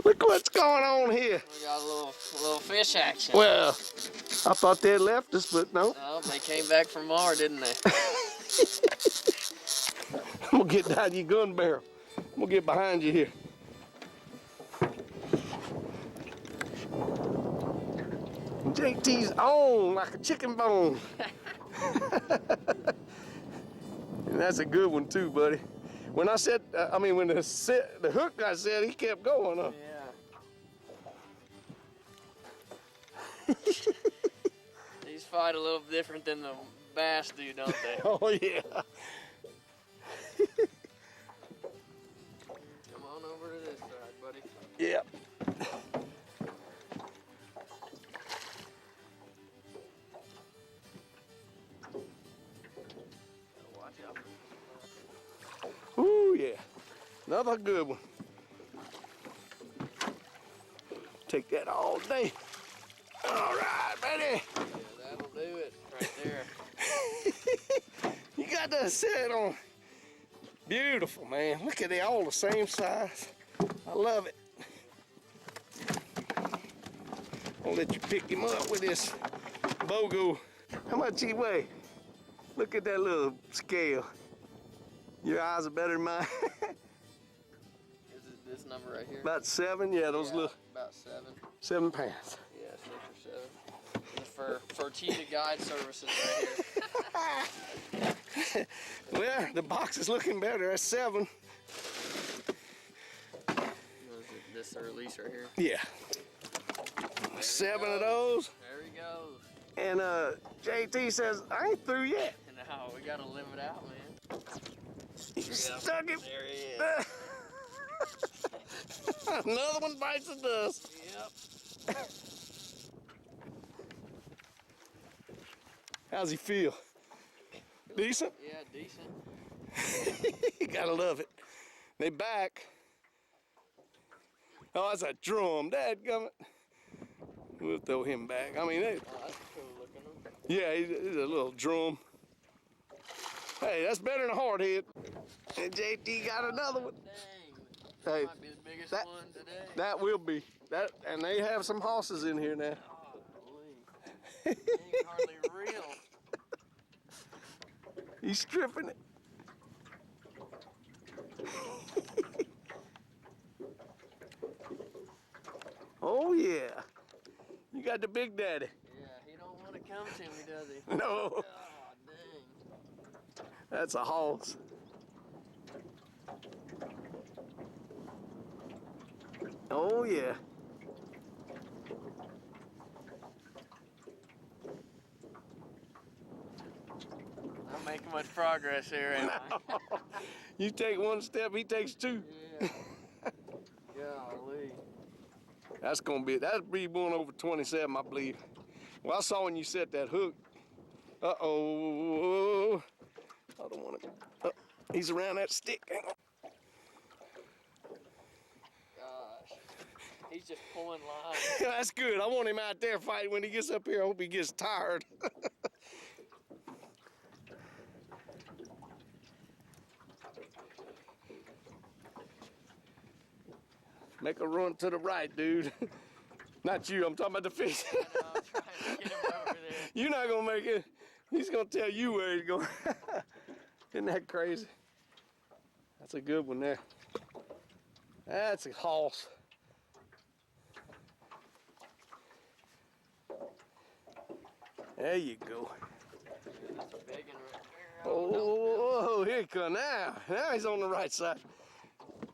Look what's going on here. We got a little fish action. Well, I thought they had left us, but no. Oh, they came back from Mars, didn't they? I'm gonna get down your gun barrel. I'm gonna get behind you here. JT's on like a chicken bone. And that's a good one too, buddy. When I said, when the hook got set, he kept going, huh? Yeah. These fight a little different than the bass do, don't they? Oh yeah. Come on over to this side, buddy. Yep. Watch out. Ooh yeah. Another good one. Take that all day. All right, buddy. Yeah, that'll do it right there. You got that set on. Beautiful, man. Look at they all the same size. I love it. I'll let you pick him up with this BOGO. How much he weigh? Look at that little scale. Your eyes are better than mine. Is it this number right here? About 7, yeah, those little. About 7. 7 pounds. Yeah, 6 or 7. For Tita Guide Services right here. Well, the box is looking better. That's 7. This release right here. Yeah. 7 of those. There he goes. And JT says, I ain't through yet. No, we gotta live it out, man. You stuck him. There he is. Another one bites the dust. Yep. How's he feel? Decent? Yeah, decent. You gotta love it. They back. Oh, that's a drum. Dadgummit. We'll throw him back. I mean, Oh, that's cool looking one. yeah, he's a little drum. Hey, that's better than a hard head. And JT got another one. Dang. Hey, Might be the biggest that- one today. that will be. That, and they have some hosses in here now. Golly. Ain't hardly real. He's stripping it. Oh yeah. You got the big daddy. Yeah, he don't want to come to me, does he? No. Oh, dang. That's a hoss. Oh yeah. Not making much progress here, am I? You take one step, he takes 2. Yeah. Golly. That'll be one over 27, I believe. Well, I saw when you set that hook. Uh-oh. I don't want to. He's around that stick. Hang on. Gosh. He's just pulling lines. That's good. I want him out there fighting when he gets up here. I hope he gets tired. Make a run to the right, dude. Not you, I'm talking about the fish. I know, I'm trying to get him over there. You're not gonna make it. He's gonna tell you where he's going. Isn't that crazy? That's a good one there. That's a hoss. There you go. That's a big one right there. Oh, here he comes now. Now he's on the right side.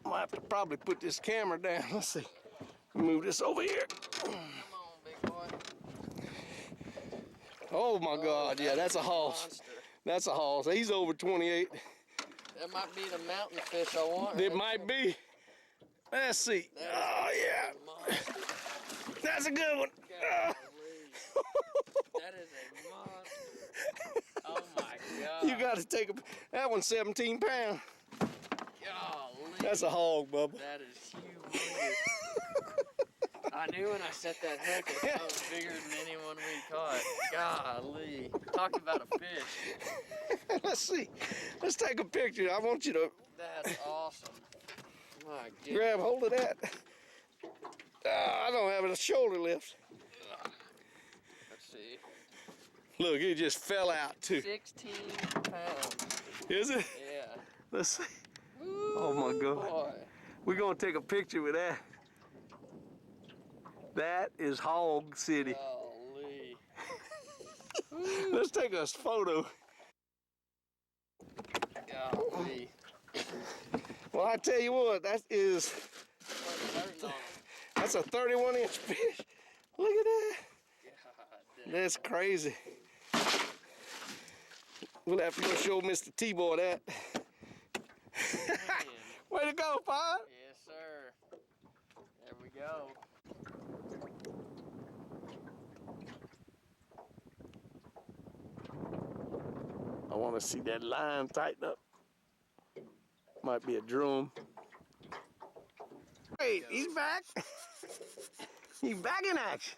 I'm gonna have to probably put this camera down. Let's see. Move this over here. Come on, big boy. Oh my God, yeah, that's a hoss. Monster. That's a hoss. He's over 28. That might be the mountain fish I want. It might be. Let's see. Oh yeah, that's a good one. That is a monster. Oh my God. You got to take that one's 17 pounds. Golly. That's a hog, Bubba. That is humongous. I knew when I set that hook it was bigger than anyone we caught. Golly. Talk about a fish. Let's see. Let's take a picture. I want you to That's awesome. My goodness. grab hold of that. I don't have a shoulder lift. Let's see. Look, it just fell out too. 16 pounds. Is it? Yeah. Let's see. Ooh, Oh my God. boy. We're gonna take a picture with that. That is Hog City. Golly. Let's take a photo. Golly. Well, I tell you what, that's a 31-inch fish. Look at that. God, That's crazy. We'll have to go show Mr. T-Boy that. Way to go, Pop. yes, sir. There we go. I want to see that line tighten up. Might be a drum. Wait, he's back. He's back in action.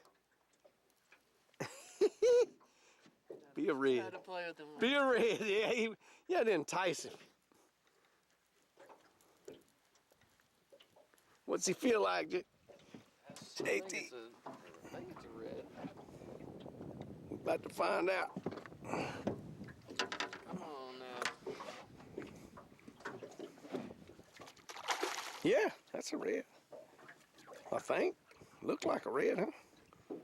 Be a red. Had to play with him. Be a red. Yeah, you had to entice him. What's he feel like? I think it's a red. We're about to find out. Come on now. Yeah, that's a red. I think. Looked like a red, huh?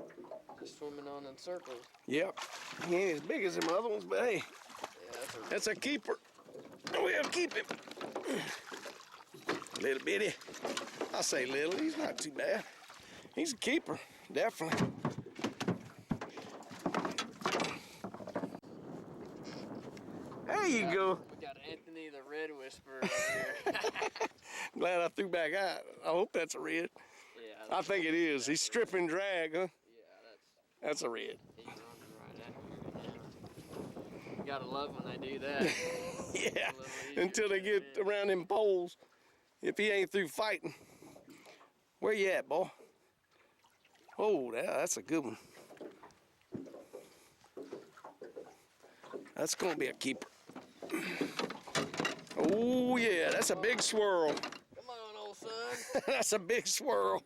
Just swimming on in circles. Yep. He ain't as big as them other ones, but hey, Yeah, that's a keeper. We'll keep him. Little bitty. I say little, he's not too bad. He's a keeper, definitely. There you go. We got Anthony the Red Whisperer over here. Glad I threw back out. I hope that's a red. Yeah. I think it is. He's stripping drag, huh? Yeah, That's a red. he's running right at you now. You gotta love when they do that. Yeah, A little easier until they to get fit. around them poles. If he ain't through fighting. Where you at, boy? Oh, that's a good one. That's gonna be a keeper. Oh yeah, that's a big swirl. Come on, old son. That's a big swirl.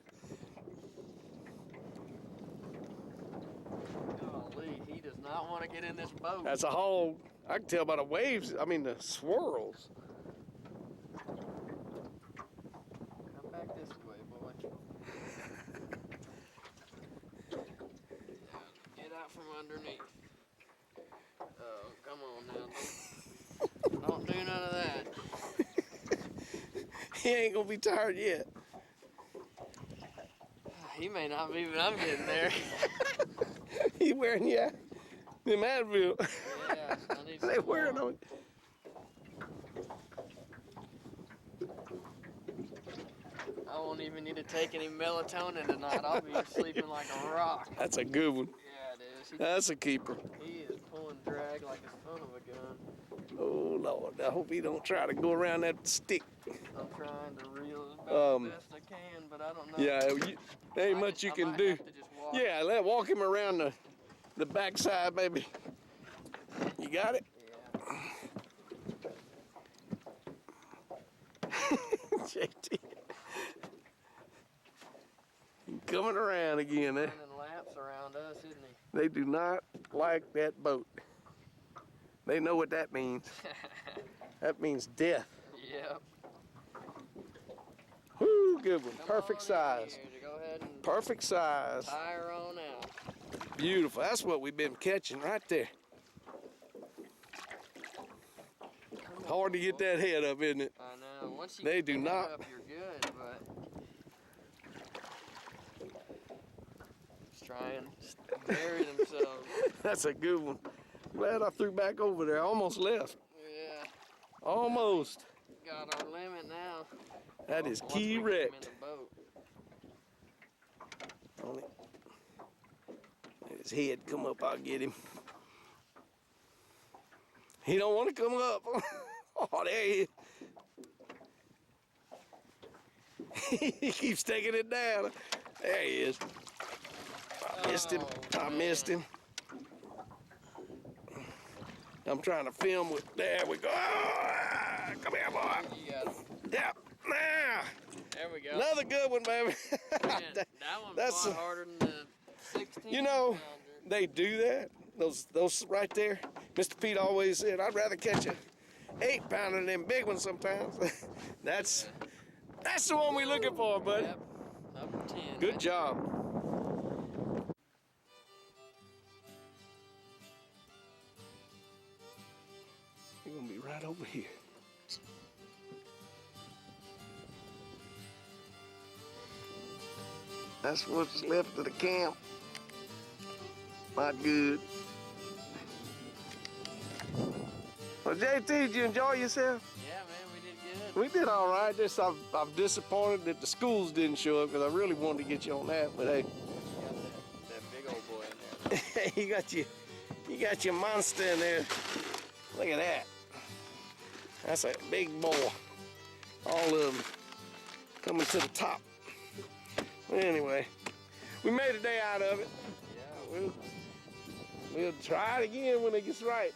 Golly, he does not want to get in this boat. That's a hog. I can tell by the waves, I mean the swirls. Come back this way, boy. Get out from underneath. Oh, come on now. Don't do none of that. He ain't gonna be tired yet. He may not be, but I'm getting there. He wearing you out. Them Advil. Yeah, I need They some wearing more. on. I won't even need to take any melatonin tonight. I'll be sleeping like a rock. That's a good one. Yeah, it is. That's a keeper. He is pulling drag like a son of a gun. Oh Lord, I hope he don't try to go around that stick. I'm trying to reel as best I can, but I don't know. Yeah, there ain't much you I can might do. have to just walk. Yeah, walk him around the backside, baby. You got it? Yeah. JT. Coming around again, eh? Running laps around us, isn't he? They do not like that boat. They know what that means. That means death. Yep. Whoo, good one. Come Perfect on in size. here to go ahead and Perfect size. tire on out. Beautiful. That's what we've been catching right there. Hard to get that head up, isn't it? I know. Once you They get do the head not. up, you're good, but just try and bury themselves. That's a good one. Glad I threw back over there. I almost left. Yeah. Almost. Got our limit now. That is Once key we get him in wrecked. the boat. Only let his head come up, I'll get him. He don't want to come up. Oh, there he is. He keeps taking it down. There he is. I missed him. I missed him. I'm trying to film with. There we go. Ah, come here, boy. You got him. Yep. Now. There we go. Another good one, baby. Man, that one That's fought harder than the 16 You know, pounder. they do that. Those right there. Mr. Pete always said, I'd rather catch a 8-pounder than big one sometimes. That's the one we're looking for, buddy. Yep. Number 10. Good job. You're gonna be right over here. That's what's left of the camp. Not good. Well, JT, did you enjoy yourself? Yeah, man, we did good. We did all right. I'm disappointed that the schools didn't show up because I really wanted to get you on that. But hey, You got that big old boy in there. you got your monster in there. Look at that. That's a big boy. All of them coming to the top. But anyway, we made a day out of it. Yeah. We'll try it again when it gets right.